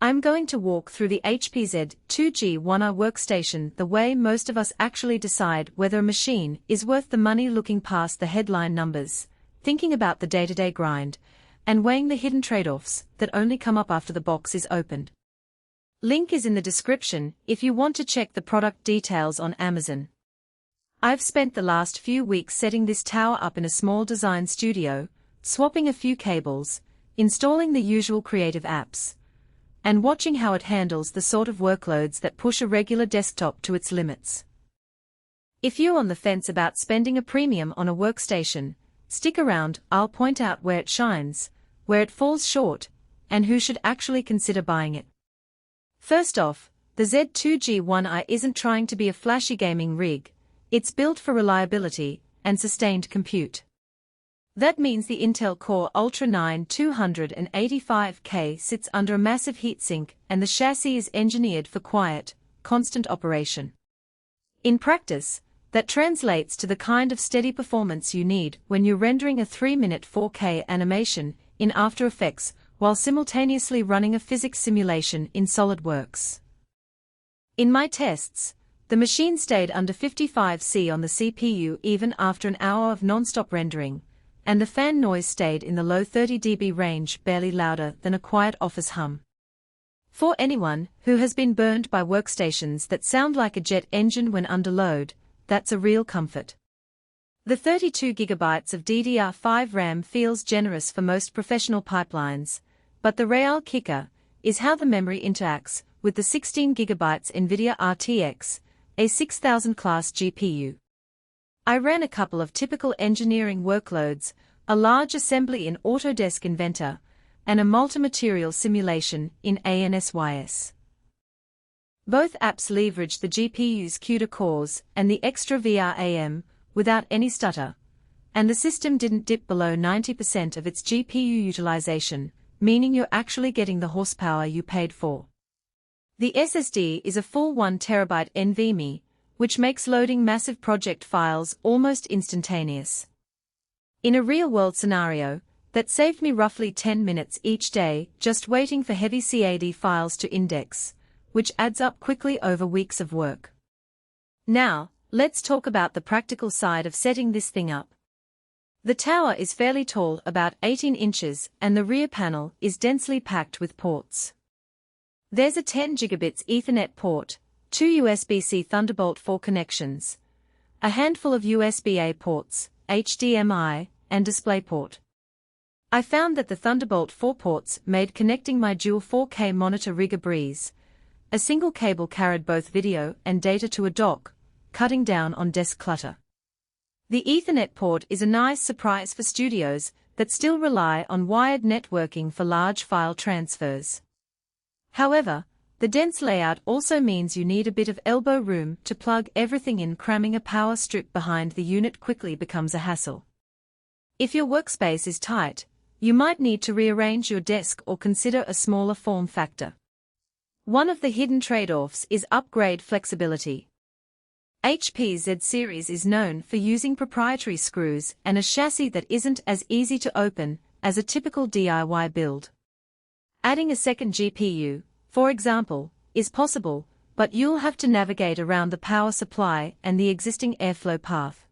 I'm going to walk through the HP Z2G1i workstation the way most of us actually decide whether a machine is worth the money, looking past the headline numbers, thinking about the day-to-day grind, and weighing the hidden trade-offs that only come up after the box is opened. Link is in the description if you want to check the product details on Amazon. I've spent the last few weeks setting this tower up in a small design studio, swapping a few cables, installing the usual creative apps, and watching how it handles the sort of workloads that push a regular desktop to its limits. If you're on the fence about spending a premium on a workstation, stick around. I'll point out where it shines, where it falls short, and who should actually consider buying it. First off, the Z2G1i isn't trying to be a flashy gaming rig. It's built for reliability and sustained compute. That means the Intel Core Ultra 9 285K sits under a massive heatsink, and the chassis is engineered for quiet, constant operation. In practice, that translates to the kind of steady performance you need when you're rendering a 3-minute 4K animation in After Effects while simultaneously running a physics simulation in SolidWorks. In my tests, the machine stayed under 55°C on the CPU even after an hour of non-stop rendering, and the fan noise stayed in the low 30 dB range, barely louder than a quiet office hum. For anyone who has been burned by workstations that sound like a jet engine when under load, that's a real comfort. The 32 GB of DDR5 RAM feels generous for most professional pipelines, but the real kicker is how the memory interacts with the 16 GB NVIDIA RTX, a 6000 class GPU. I ran a couple of typical engineering workloads, a large assembly in Autodesk Inventor, and a multi-material simulation in ANSYS. Both apps leveraged the GPU's CUDA cores and the extra VRAM without any stutter, and the system didn't dip below 90% of its GPU utilization, meaning you're actually getting the horsepower you paid for. The SSD is a full 1 TB NVMe, which makes loading massive project files almost instantaneous. In a real-world scenario, that saved me roughly 10 minutes each day just waiting for heavy CAD files to index, which adds up quickly over weeks of work. Now, let's talk about the practical side of setting this thing up. The tower is fairly tall, about 18 inches, and the rear panel is densely packed with ports. There's a 10 gigabits Ethernet port, 2 USB-C Thunderbolt 4 connections, a handful of USB-A ports, HDMI, and DisplayPort. I found that the Thunderbolt 4 ports made connecting my dual 4K monitor rig a breeze. A single cable carried both video and data to a dock, cutting down on desk clutter. The Ethernet port is a nice surprise for studios that still rely on wired networking for large file transfers. However, the dense layout also means you need a bit of elbow room to plug everything in. Cramming a power strip behind the unit quickly becomes a hassle. If your workspace is tight, you might need to rearrange your desk or consider a smaller form factor. One of the hidden trade-offs is upgrade flexibility. HP's Z series is known for using proprietary screws and a chassis that isn't as easy to open as a typical DIY build. Adding a second GPU, for example, is possible, but you'll have to navigate around the power supply and the existing airflow path.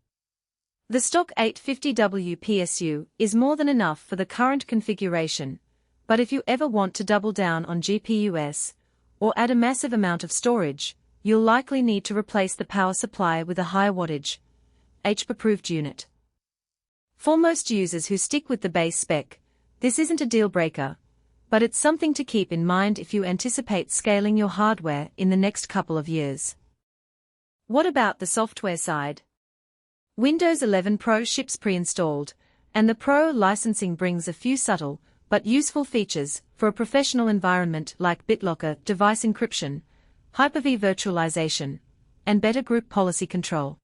The stock 850W PSU is more than enough for the current configuration, but if you ever want to double down on GPUs, or add a massive amount of storage, you'll likely need to replace the power supply with a high wattage, HP-approved unit. For most users who stick with the base spec, this isn't a deal-breaker, but it's something to keep in mind if you anticipate scaling your hardware in the next couple of years. What about the software side? Windows 11 Pro ships pre-installed, and the Pro licensing brings a few subtle but useful features for a professional environment like BitLocker device encryption, Hyper-V virtualization, and better group policy control.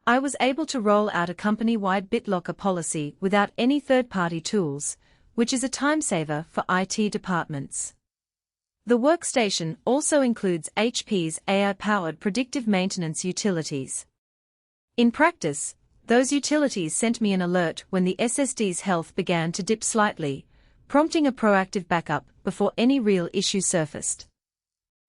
I was able to roll out a company-wide BitLocker policy without any third-party tools, which is a time-saver for IT departments. The workstation also includes HP's AI-powered predictive maintenance utilities. In practice, those utilities sent me an alert when the SSD's health began to dip slightly, prompting a proactive backup before any real issue surfaced.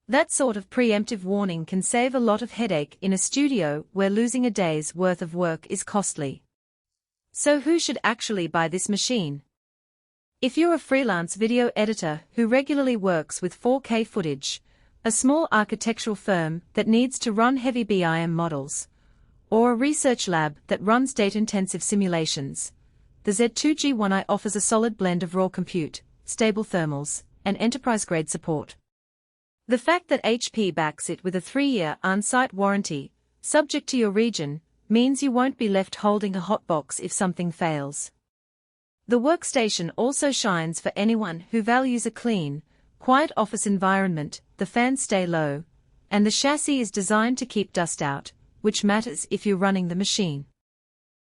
That sort of preemptive warning can save a lot of headache in a studio where losing a day's worth of work is costly. So who should actually buy this machine? If you're a freelance video editor who regularly works with 4K footage, a small architectural firm that needs to run heavy BIM models, or a research lab that runs data-intensive simulations, the Z2G1i offers a solid blend of raw compute, stable thermals, and enterprise-grade support. The fact that HP backs it with a 3-year on-site warranty, subject to your region, means you won't be left holding a hotbox if something fails. The workstation also shines for anyone who values a clean, quiet office environment. The fans stay low, and the chassis is designed to keep dust out, which matters if you're running the machine.